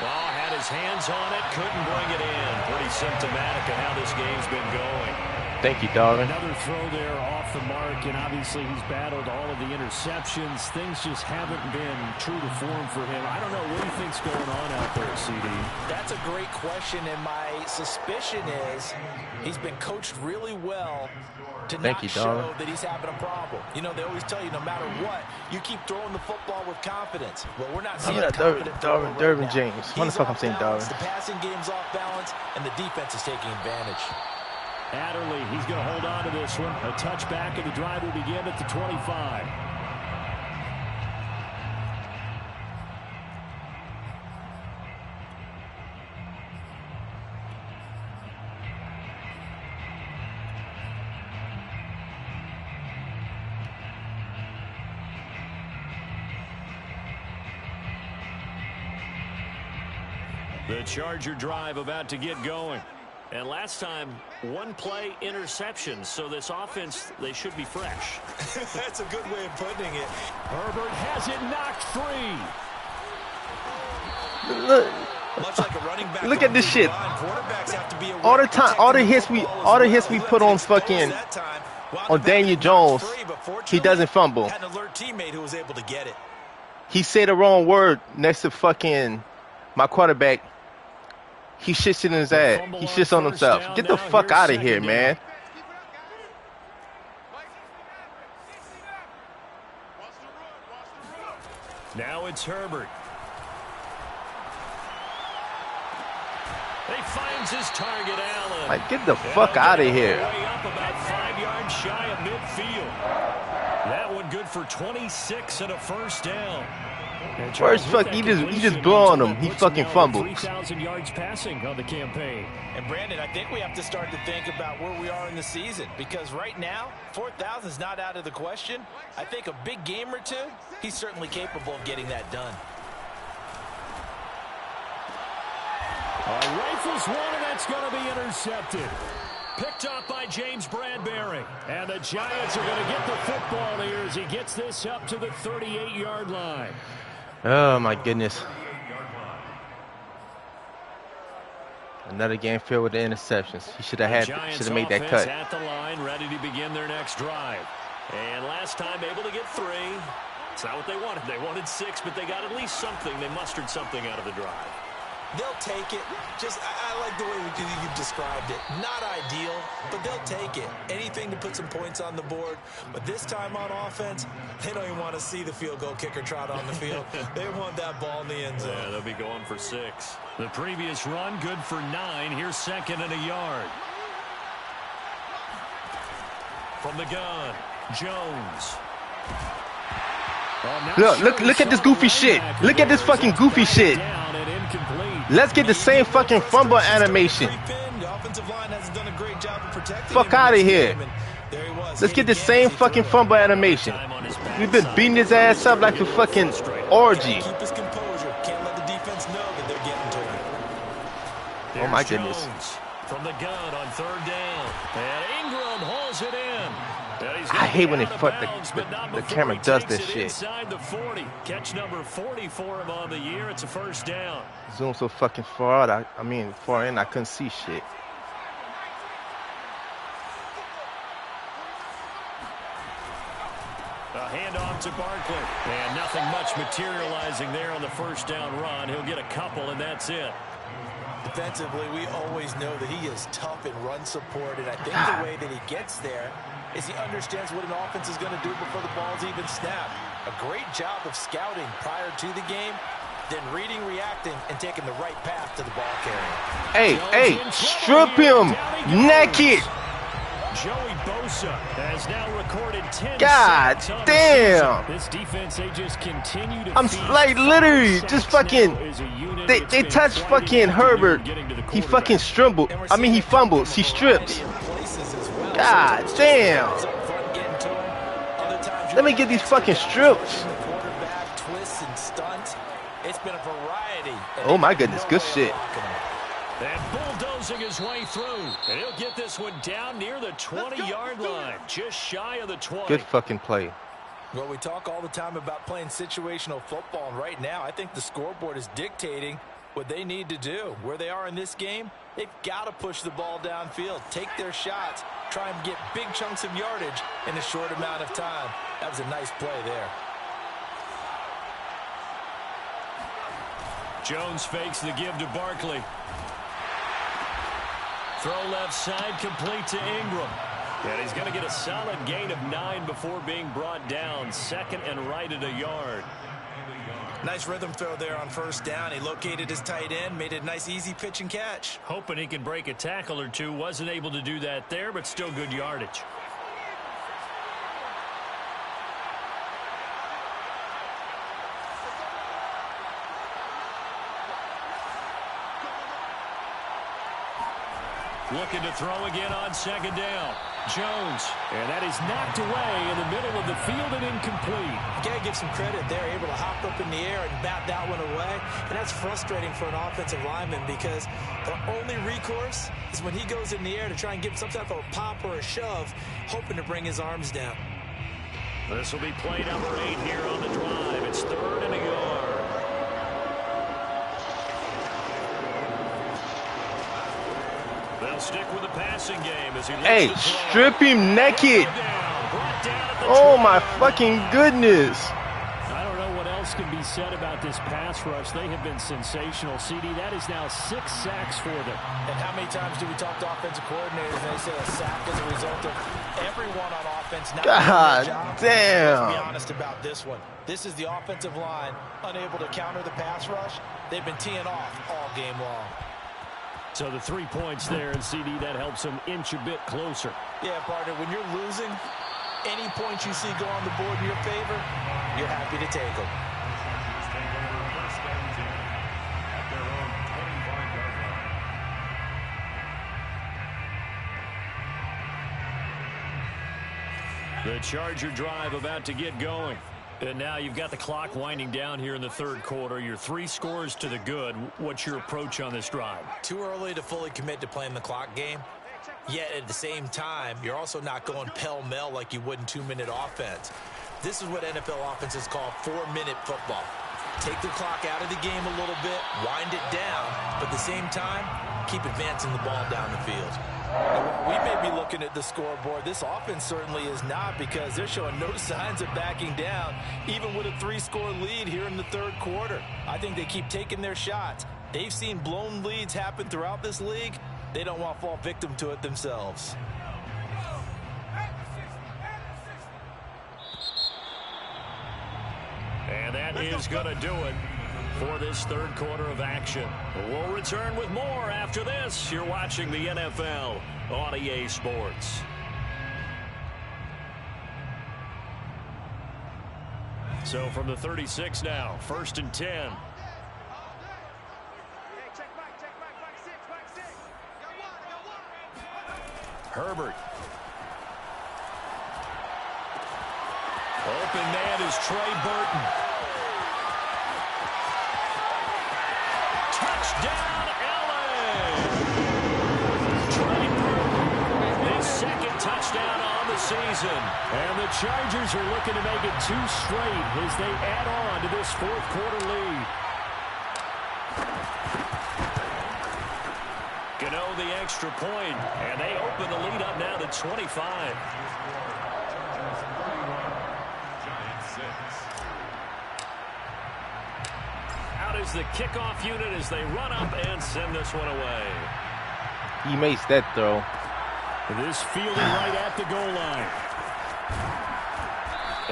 Well, had his hands on it, couldn't bring it in. Pretty symptomatic of how this game's been going. Thank you, darling. Another throw there off the mark, and obviously he's battled all of the interceptions. Things just haven't been true to form for him. I don't know what he thinks going on out there, CD. That's a great question, and my suspicion is he's been coached really well to not show that he's having a problem. You know, they always tell you no matter what, you keep throwing the football with confidence. Well, we're not seeing Dervin James. What the fuck I'm saying, Darvin? The passing game's off balance, and the defense is taking advantage. Adderley, he's going to hold on to this one. A touchback, and the drive will begin at the 25. The Charger drive about to get going. And last time, 1 play interception. So this offense, they should be fresh. That's a good way of putting it. Herbert has it knocked free. Much like a running back. Look at this shit. Quarterbacks have to be All the time, all the hits we put on fucking on Daniel Jones, he doesn't fumble. Had an alert teammate who was able to get it. He said the wrong word next to fucking my quarterback. He shits in his ass. He shits on himself. Get the fuck out of here, man. Now it's Herbert. He finds his target, Allen. Like, get the fuck out of here. Way up about 5 yards shy of midfield. That one good for 26 and a first down. First fuck, he just blew on him. He fucking fumbled. 3,000 yards passing on the campaign. And Brandon, I think we have to start to think about where we are in the season, because right now 4,000 is not out of the question. I think a big game or two, he's certainly capable of getting that done. Rifles one, and that's going to be intercepted. Picked up by James Bradbury. And the Giants are going to get the football here as he gets this up to the 38-yard line. Oh my goodness. Another game filled with the interceptions. He should have made that cut. At the line, ready to begin their next drive. And last time able to get 3. It's not what they wanted. They wanted 6, but they got at least something. They mustered something out of the drive. They'll take it. I like the way you described it. Not ideal, but they'll take it. Anything to put some points on the board. But this time on offense, they don't even want to see the field goal kicker trot on the field. They want that ball in the end zone. Yeah, they'll be going for 6. The previous run, good for 9. Here's 2nd and a yard. From the gun, Jones. Look at this goofy shit. Look at this fucking goofy shit. Let's get the same fucking fumble animation. Fuck out of here. Let's get the same fucking fumble animation. We've been beating his ass up like a fucking orgy. Oh my goodness. From the gun on 3rd down. And Ingram hauls it in. I hate when the camera does this shit. Inside the 40. Catch number 40 for him on the year. It's a first down. Zoom so fucking far out. Far in, I couldn't see shit. A handoff to Barkley. And nothing much materializing there on the first down run. He'll get a couple, and that's it. Defensively, we always know that he is tough in run support, and I think the way that he gets there is he understands what an offense is going to do before the ball's even snapped. A great job of scouting prior to the game, then reading, reacting, and taking the right path to the ball carrier. Hey, strip him. naked. Joey Bosa has now recorded 10 God sacks on damn. the This defense, they just continue to I'm like literally just fucking. They touch fucking Herbert. He fucking stumbled. I mean, he fumbles. He strips. God damn. Let me get these fucking strips. Oh my goodness, good shit. And bulldozing his way through. And he'll get this one down near the 20-yard line. Just shy of the 20. Good fucking play. Well, we talk all the time about playing situational football, and right now I think the scoreboard is dictating what they need to do. Where they are in this game, they've got to push the ball downfield, take their shots, try and get big chunks of yardage in a short amount of time. That was a nice play there. Jones fakes the give to Barkley. Throw left side, complete to Ingram. And he's going to get a solid gain of 9 before being brought down. Second and right at a yard. Nice rhythm throw there on first down. He located his tight end, made it a nice easy pitch and catch. Hoping he can break a tackle or two. Wasn't able to do that there, but still good yardage. Looking to throw again on second down. Jones. And that is knocked away in the middle of the field and incomplete. You got to give some credit there. Able to hop up in the air and bat that one away. And that's frustrating for an offensive lineman because the only recourse is when he goes in the air to try and get some type of a pop or a shove, hoping to bring his arms down. This will be play number 8 here on the drive. It's 3rd and a yard. They'll stick with the passing game as he Hey, strip him naked. Oh my fucking goodness. I don't know what else can be said about this pass rush. They have been sensational. CD, that is now 6 sacks for them. And how many times do we talk to offensive coordinators and they say a sack is a result of everyone on offense not doing their job? Damn. Let's be honest about this one. This is the offensive line unable to counter the pass rush. They've been teeing off all game long. So the 3 points there, and CD, that helps them inch a bit closer. Yeah, partner, when you're losing, any points you see go on the board in your favor, you're happy to take them. The Charger drive about to get going. And now you've got the clock winding down here in the 3rd quarter. You're 3 scores to the good. What's your approach on this drive? Too early to fully commit to playing the clock game. Yet at the same time, you're also not going pell-mell like you would in 2-minute offense. This is what NFL offenses call 4-minute football. Take the clock out of the game a little bit, wind it down, but at the same time, keep advancing the ball down the field. We may be looking at the scoreboard. This offense certainly is not, because they're showing no signs of backing down, even with a 3-score lead here in the 3rd quarter. I think they keep taking their shots. They've seen blown leads happen throughout this league. They don't want to fall victim to it themselves. And that is going to do it for this 3rd quarter of action. We'll return with more after this. You're watching the NFL on EA Sports. So from the 36 now, 1st and 10. Herbert. Open man is Trey Burton. Touchdown, LA! Trey Burton, his 2nd touchdown on the season. And the Chargers are looking to make it 2 straight as they add on to this 4th quarter lead. Gano the extra point, and they open the lead up now to 25. Out is the kickoff unit as they run up and send this one away. He makes that throw. This fielding right at the goal line.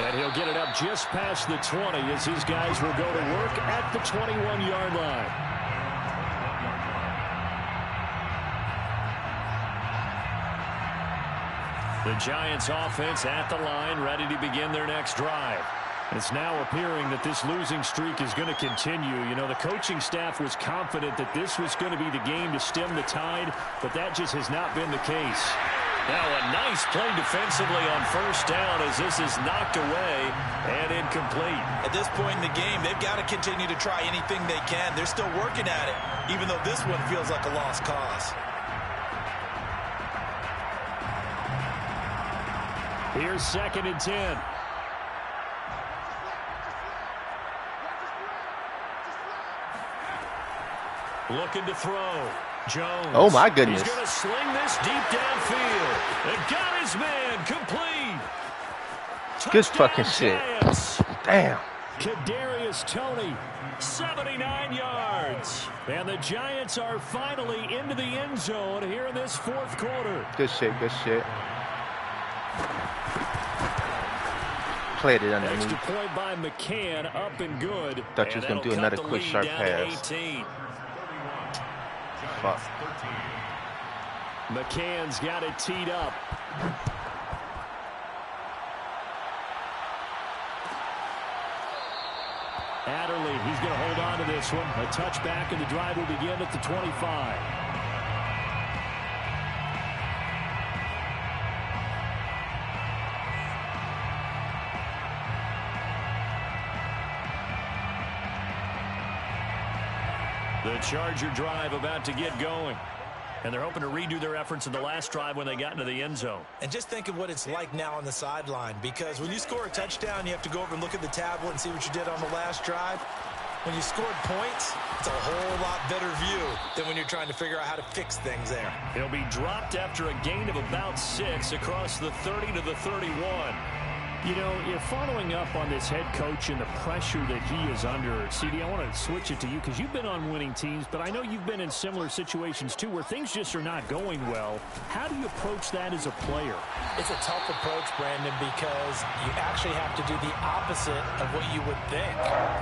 And he'll get it up just past the 20 as his guys will go to work at the 21-yard line. The Giants offense at the line, ready to begin their next drive. It's now appearing that this losing streak is going to continue. You know, the coaching staff was confident that this was going to be the game to stem the tide, but that just has not been the case. Now a nice play defensively on first down as this is knocked away and incomplete. At this point in the game, they've got to continue to try anything they can. They're still working at it, even though this one feels like a lost cause. Here's 2nd and 10. Looking to throw. Jones. Oh, my goodness. He's going to sling this deep downfield. And got his man complete. Good fucking shit. Damn. Kadarius Toney, 79 yards. and the Giants are finally into the end zone here in this 4th quarter. Good shit, good shit. Played it underneath. Extra point by McCann, up and good. Thought you was going to do another quick sharp pass. Fuck. McCann's got it teed up. Adderley, he's going to hold on to this one. A touchback, and the drive will begin at the 25. The Charger drive about to get going. And they're hoping to redo their efforts in the last drive when they got into the end zone. And just think of what it's like now on the sideline, because when you score a touchdown, you have to go over and look at the tablet and see what you did on the last drive. When you scored points, it's a whole lot better view than when you're trying to figure out how to fix things there. He'll be dropped after a gain of about 6 across the 30 to the 31. You know, you're following up on this head coach and the pressure that he is under. CD, I want to switch it to you because you've been on winning teams, but I know you've been in similar situations too where things just are not going well. How do you approach that as a player? It's a tough approach, Brandon, because you actually have to do the opposite of what you would think.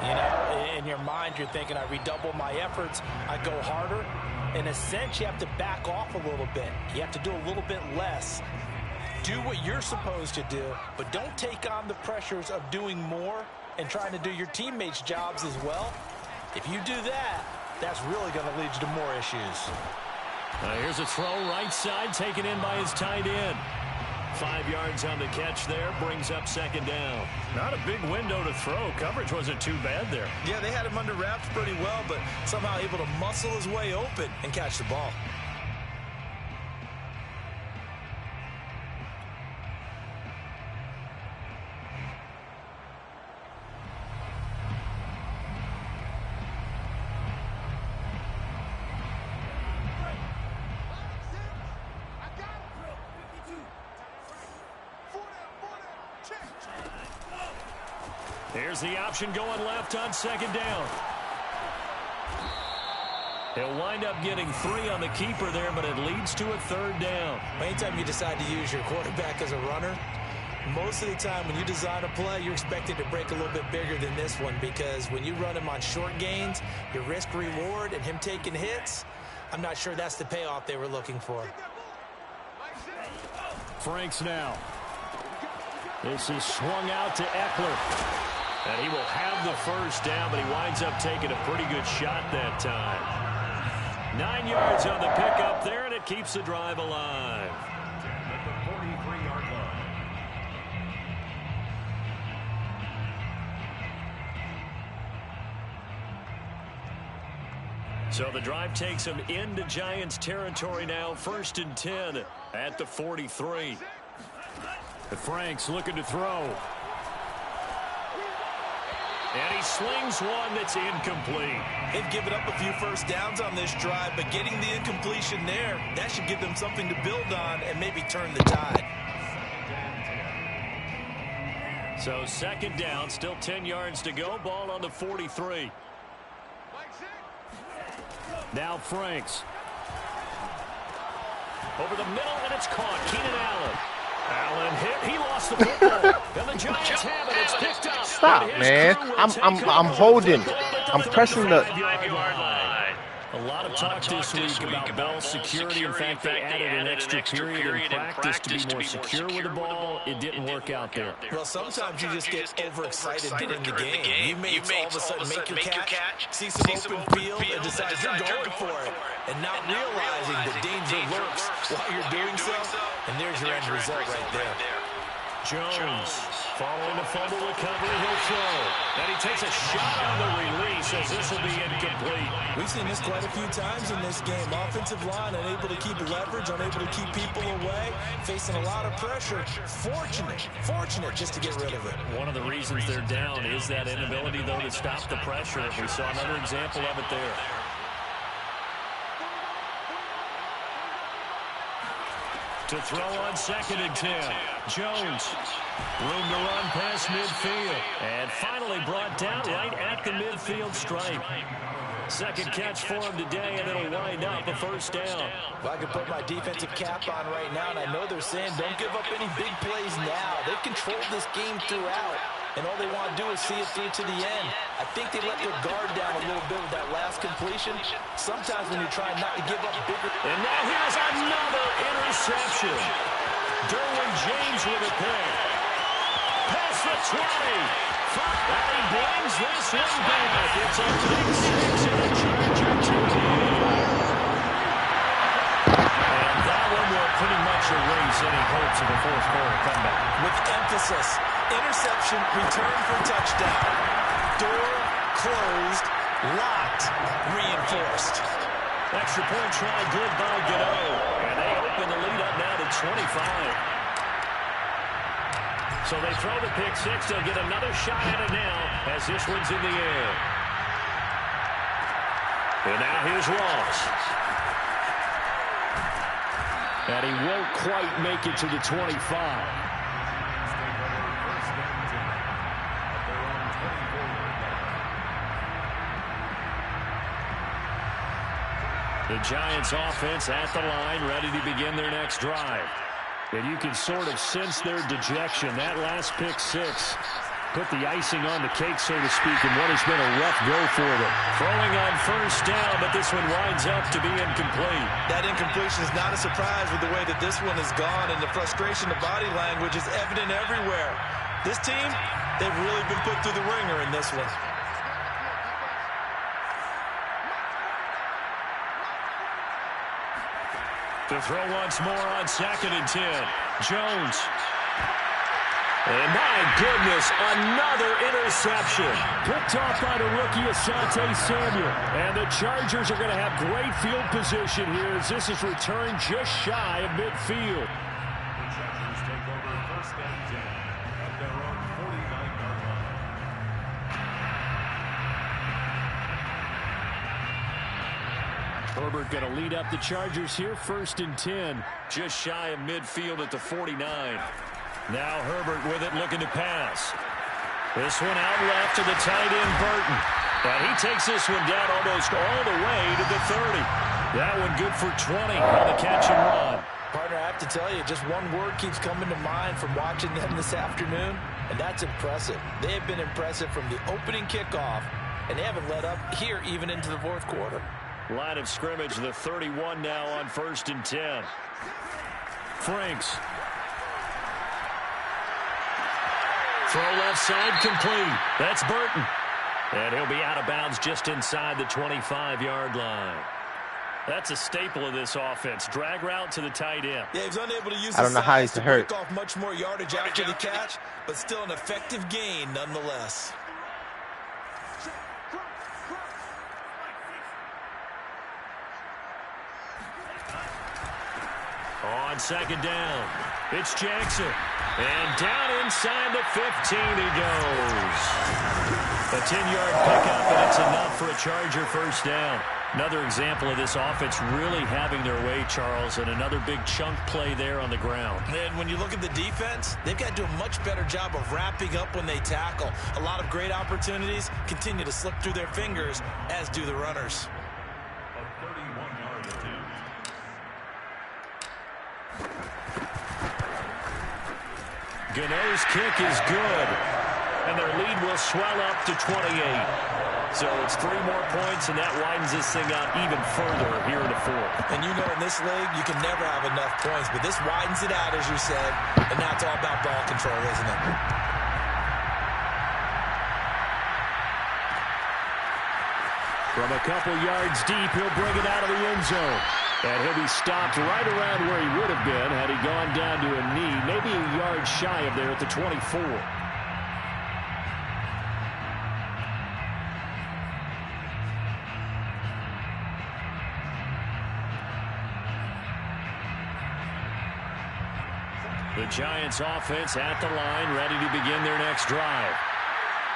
You know, in your mind, you're thinking, I redouble my efforts, I go harder. In a sense, you have to back off a little bit. You have to do a little bit less. Do what you're supposed to do, but don't take on the pressures of doing more and trying to do your teammates' jobs as well. If you do that, that's really going to lead you to more issues. Here's a throw right side taken in by his tight end. 5 yards on the catch there, brings up 2nd down. Not a big window to throw. Coverage wasn't too bad there. Yeah, they had him under wraps pretty well, but somehow able to muscle his way open and catch the ball. Here's the option going left on 2nd down. He'll wind up getting 3 on the keeper there, but it leads to a 3rd down. Anytime you decide to use your quarterback as a runner, most of the time when you design a play, you're expected to break a little bit bigger than this one, because when you run him on short gains, your risk-reward and him taking hits, I'm not sure that's the payoff they were looking for. Franks now. This is swung out to Eckler. And he will have the 1st down, but he winds up taking a pretty good shot that time. 9 yards on the pickup there, and it keeps the drive alive. At the 43-yard line. So the drive takes him into Giants territory now. 1st and 10 at the 43. Franks looking to throw. And he slings one that's incomplete. They've given up a few 1st downs on this drive, but getting the incompletion there, that should give them something to build on and maybe turn the tide. So 2nd down, still 10 yards to go. Ball on the 43. Now Franks. Over the middle, and it's caught. Keenan Allen. Allen hit. He lost the football. And the Giants have it. It's picked up. Stop, man. I'm holding. I'm pressing the. A lot of talk this week about ball security. In fact, they added an extra period in practice to be more secure with the ball. It didn't work out there. Well, sometimes you just get overexcited during the game. You may all of a sudden make your catch, see some open field, and decide you're going for it. And not realizing the danger lurks while you're doing so. And there's your end result right there. Jones, following the fumble recovery, he'll throw. And he takes a shot on the release as this will be incomplete. We've seen this quite a few times in this game. Offensive line unable to keep leverage, unable to keep people away, facing a lot of pressure. Fortunate just to get rid of it. One of the reasons they're down is that inability, though, to stop the pressure. We saw another example of it there. To throw on 2nd and 10. Jones. Room to run past midfield. And finally brought down right at the midfield stripe. Second catch for him today, and it'll wind up a first down. Well, I could put my defensive cap on right now, and I know they're saying don't give up any big plays now. They've controlled this game throughout, and all they want to do is see it through to the end. I think they let their guard down a little bit with that last completion. Sometimes when you're trying not to give up bigger. And now here's another interception. Derwin James with a pick. Past the 20. And he brings this one back. It's a big 6 and a Charger TD. And that one will pretty much erase any hopes of a fourth quarter comeback. With emphasis, interception, return for touchdown. Door closed, locked, reinforced. Extra point try good by Gano. And they open the lead up now to 25. So they throw the pick six. They'll get another shot at it now as this one's in the air. And now here's Ross. And he won't quite make it to the 25. The Giants offense at the line, ready to begin their next drive. And you can sort of sense their dejection. That last pick six put the icing on the cake, so to speak, in what has been a rough go for them. Throwing on first down, but this one winds up to be incomplete. That incompletion is not a surprise with the way that this one has gone, and the frustration, the body language is evident everywhere. This team, they've really been put through the ringer in this one. To throw once more on 2nd and 10. Jones. And my goodness, another interception. Picked off by the rookie Asante Samuel. And the Chargers are going to have great field position here as this is returned just shy of midfield. The Chargers take over 1st and 10 at their own 49-yard line. Herbert going to lead up the Chargers here, 1st and 10. Just shy of midfield at the 49. Now Herbert with it, looking to pass. This one out left to the tight end, Burton. And he takes this one down almost all the way to the 30. That one good for 20 on the catch and run. Partner, I have to tell you, just one word keeps coming to mind from watching them this afternoon, and that's impressive. They have been impressive from the opening kickoff, and they haven't let up here even into the fourth quarter. Line of scrimmage, the 31 now on 1st and 10. Franks. Throw left side complete. That's Burton. And he'll be out of bounds just inside the 25-yard line. That's a staple of this offense. Drag route to the tight end. Yeah, he's unable to use I don't know how he's to hurt. break off much more yardage after the catch, but still an effective gain nonetheless. On 2nd down, it's Jackson. And down inside the 15 he goes. A 10-yard pickup, and it's enough for a Charger first down. Another example of this offense really having their way, Charles, and another big chunk play there on the ground. And when you look at the defense, they've got to do a much better job of wrapping up when they tackle. A lot of great opportunities continue to slip through their fingers, as do the runners. A 31-yard attempt. Gano's kick is good, and their lead will swell up to 28. So it's 3 more points, and that widens this thing out even further here in the fourth. And you know in this league, you can never have enough points, but this widens it out, as you said, and now it's all about ball control, isn't it? From a couple yards deep, he'll bring it out of the end zone. And he'll be stopped right around where he would have been had he gone down to a knee, maybe a yard shy of there at the 24. The Giants offense at the line, ready to begin their next drive.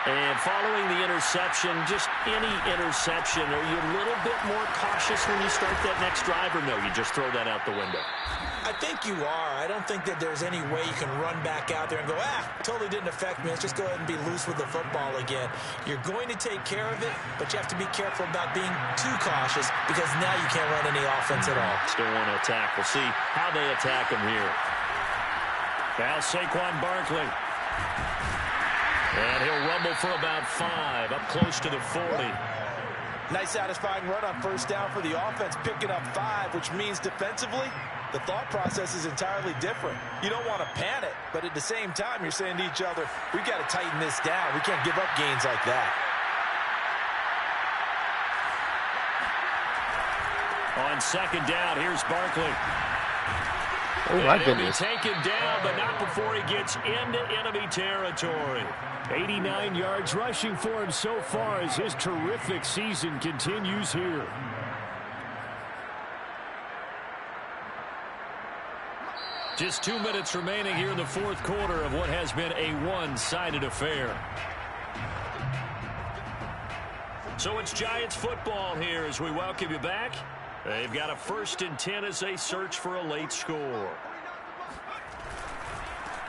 And following the interception, just any interception, are you a little bit more cautious when you start that next drive, or no, you just throw that out the window? I think you are. I don't think that there's any way you can run back out there and go, totally didn't affect me. Let's just go ahead and be loose with the football again. You're going to take care of it, but you have to be careful about being too cautious because now you can't run any offense at all. Still want to attack. We'll see how they attack him here. Now Saquon Barkley. And he'll rumble for about 5, up close to the 40. Nice satisfying run on first down for the offense, picking up 5, which means defensively, the thought process is entirely different. You don't want to panic, but at the same time, you're saying to each other, we've got to tighten this down. We can't give up gains like that. On second down, here's Barkley. Oh, my goodness. He'll be taken down, but not before he gets into enemy territory. 89 yards rushing for him so far as his terrific season continues here. Just 2 minutes remaining here in the fourth quarter of what has been a one-sided affair. So it's Giants football here as we welcome you back. They've got a 1st and 10 as they search for a late score.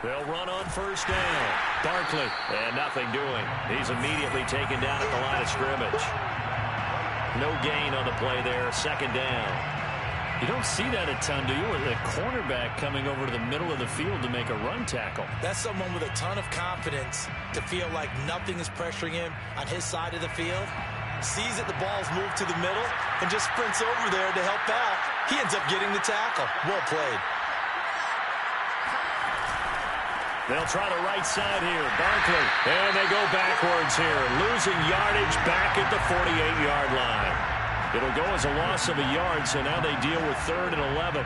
They'll run on first down. Barkley, and nothing doing. He's immediately taken down at the line of scrimmage. No gain on the play there. Second down. You don't see that a ton, do you? With a cornerback coming over to the middle of the field to make a run tackle. That's someone with a ton of confidence to feel like nothing is pressuring him on his side of the field. Sees that the ball's moved to the middle and just sprints over there to help out. He ends up getting the tackle. Well played. They'll try the right side here. Barkley. And they go backwards here. Losing yardage back at the 48-yard line. It'll go as a loss of a yard, so now they deal with 3rd and 11.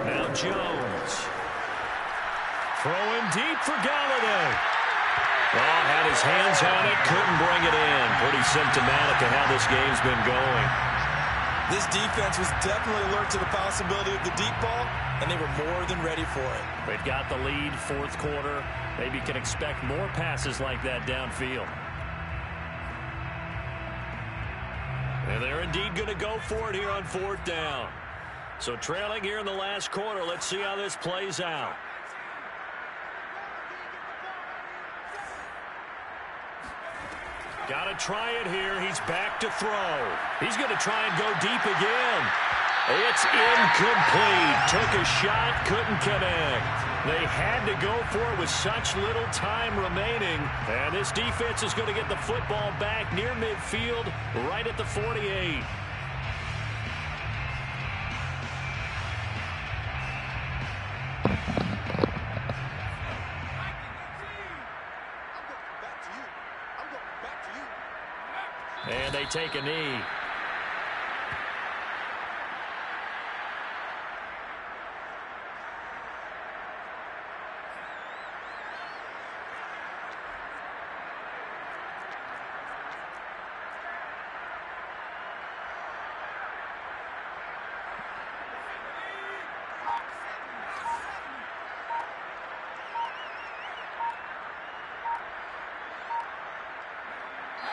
Now Jones. Throwing deep for Galladay. Oh, had his hands on it, couldn't bring it in. Pretty symptomatic of how this game's been going. This defense was definitely alert to the possibility of the deep ball, and they were more than ready for it. They've got the lead, fourth quarter. Maybe you can expect more passes like that downfield. And they're indeed going to go for it here on 4th down. So trailing here in the last quarter, let's see how this plays out. Got to try it here. He's back to throw. He's going to try and go deep again. It's incomplete. Took a shot, couldn't connect. They had to go for it with such little time remaining. And this defense is going to get the football back near midfield, right at the 48. And they take a knee.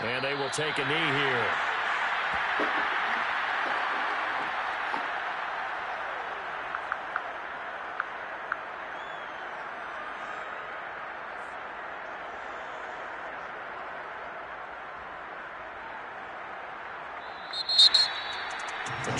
And they will take a knee here.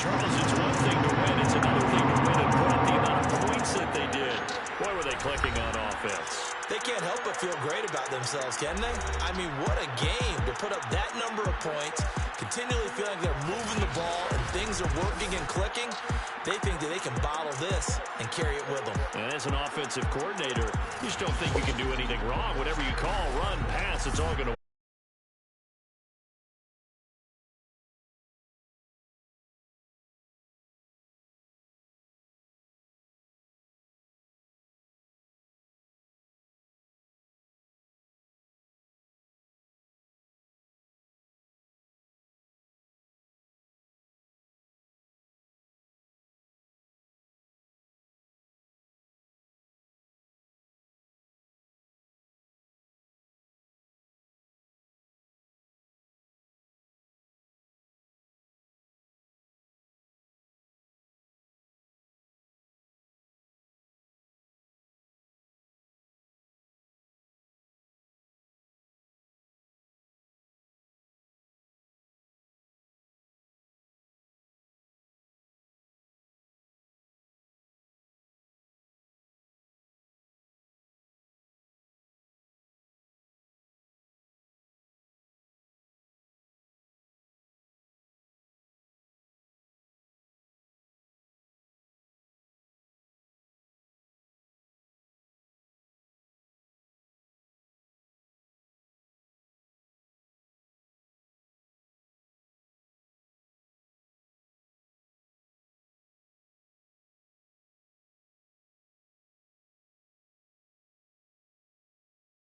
Charles, it's one thing to win. It's another thing to win and put up the amount of points that they did. Boy, were they clicking on offense. They can't help but feel great about themselves, can they? I mean, what a game to put up that number of points, continually feeling they're moving the ball and things are working and clicking. They think that they can bottle this and carry it with them. And as an offensive coordinator, you just don't think you can do anything wrong. Whatever you call, run, pass, it's all going to